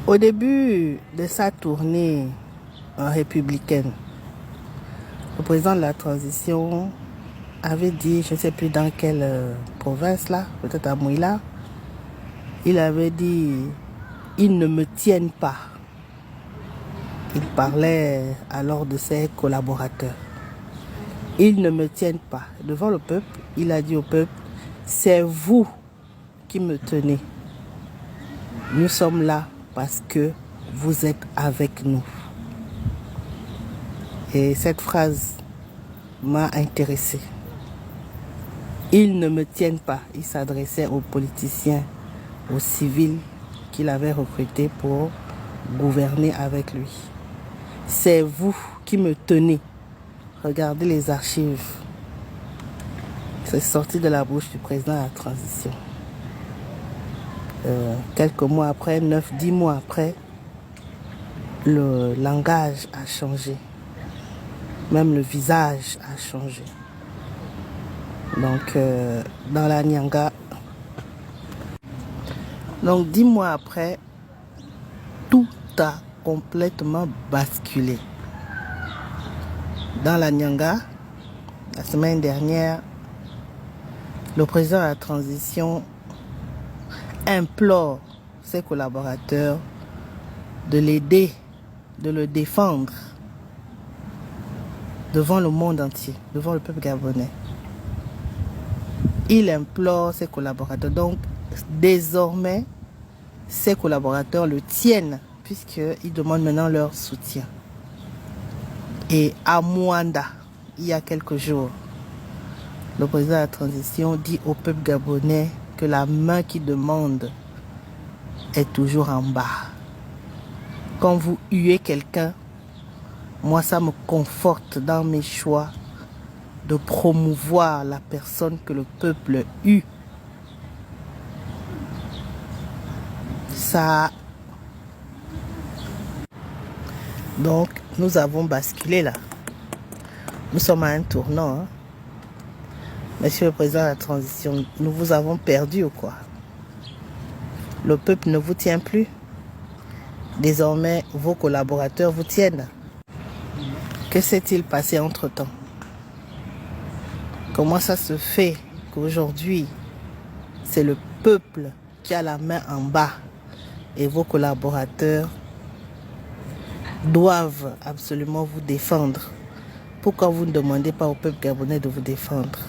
Au début de sa tournée républicaine, le président de la transition avait dit, je ne sais plus dans quelle province là, peut-être à Mouila, il avait dit, ils ne me tiennent pas. Il parlait alors de ses collaborateurs. Ils ne me tiennent pas. Devant le peuple, il a dit au peuple, c'est vous qui me tenez. Nous sommes là parce que vous êtes avec nous. Et cette phrase m'a intéressée. Ils ne me tiennent pas. Il s'adressait aux politiciens, aux civils qu'il avait recrutés pour gouverner avec lui. C'est vous qui me tenez. Regardez les archives. C'est sorti de la bouche du président de la transition. Quelques mois après, 9-10 mois après, le langage a changé. Même le visage a changé. Donc, dans la Nyanga. Donc, 10 mois après, tout a complètement basculé. Dans la Nyanga, la semaine dernière, le président de la transition implore ses collaborateurs de l'aider, de le défendre devant le monde entier, devant le peuple gabonais. Il implore ses collaborateurs. Donc, désormais, ses collaborateurs le tiennent, puisqu'il demande maintenant leur soutien. Et à Mwanda, il y a quelques jours, le président de la transition dit au peuple gabonais que la main qui demande est toujours en bas. Quand vous huez quelqu'un, moi ça me conforte dans mes choix de promouvoir la personne que le peuple hue. Ça. Donc, nous avons basculé là. Nous sommes à un tournant. Monsieur le président de la transition, nous vous avons perdu ou quoi? Le peuple ne vous tient plus. Désormais, vos collaborateurs vous tiennent. Que s'est-il passé entre-temps? Comment ça se fait qu'aujourd'hui, c'est le peuple qui a la main en bas et vos collaborateurs doivent absolument vous défendre? Pourquoi vous ne demandez pas au peuple gabonais de vous défendre?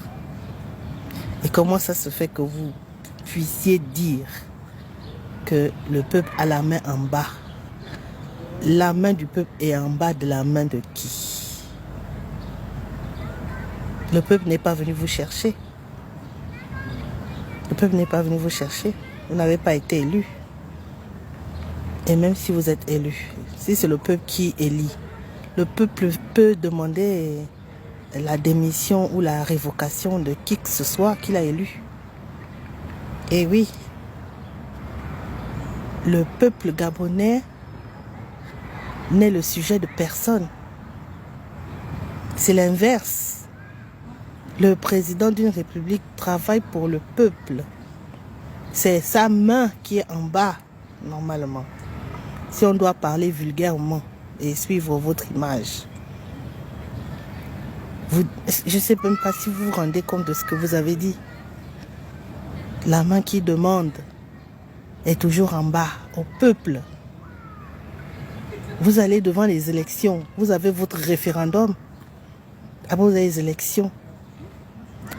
Et comment ça se fait que vous puissiez dire que le peuple a la main en bas? La main du peuple est en bas de la main de qui? Le peuple n'est pas venu vous chercher. Le peuple n'est pas venu vous chercher. Vous n'avez pas été élu. Et même si vous êtes élu, si c'est le peuple qui élit, le peuple peut demander la démission ou la révocation de qui que ce soit qu'il a élu. Et oui, le peuple gabonais n'est le sujet de personne. C'est l'inverse. Le président d'une république travaille pour le peuple. C'est sa main qui est en bas, normalement. Si on doit parler vulgairement et suivre votre image. Je ne sais même pas si vous vous rendez compte de ce que vous avez dit. La main qui demande est toujours en bas, au peuple. Vous allez devant les élections, vous avez votre référendum. Après vous avez les élections.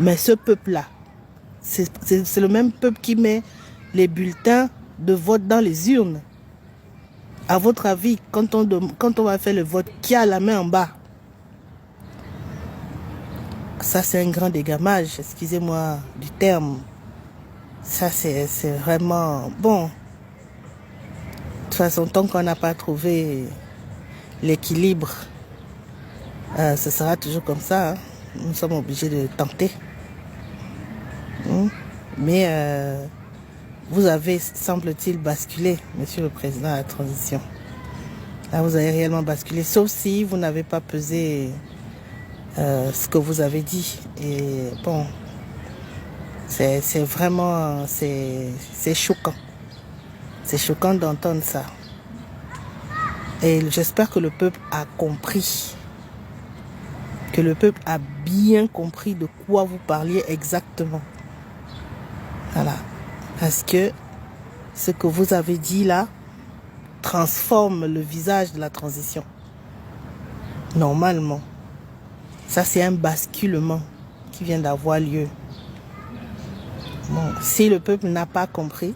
Mais ce peuple-là, c'est le même peuple qui met les bulletins de vote dans les urnes. À votre avis, quand on va faire le vote, qui a la main en bas? Ça, c'est un grand dégamage, excusez-moi du terme. Ça, c'est vraiment bon. De toute façon, tant qu'on n'a pas trouvé l'équilibre, ce sera toujours comme ça. Nous sommes obligés de tenter. Mais vous avez, semble-t-il, basculé, monsieur le président de la transition. Là, vous avez réellement basculé, sauf si vous n'avez pas pesé ce que vous avez dit. Et bon, c'est vraiment, c'est choquant. C'est choquant d'entendre ça. Et j'espère que le peuple a compris. Que le peuple a bien compris de quoi vous parliez exactement. Voilà. Parce que ce que vous avez dit là transforme le visage de la transition. Normalement. Ça, c'est un basculement qui vient d'avoir lieu. Bon, si le peuple n'a pas compris,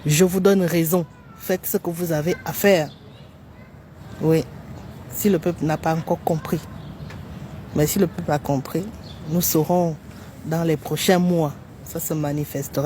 je vous donne raison. Faites ce que vous avez à faire. Oui. Si le peuple n'a pas encore compris. Mais si le peuple a compris, nous saurons dans les prochains mois, ça se manifestera.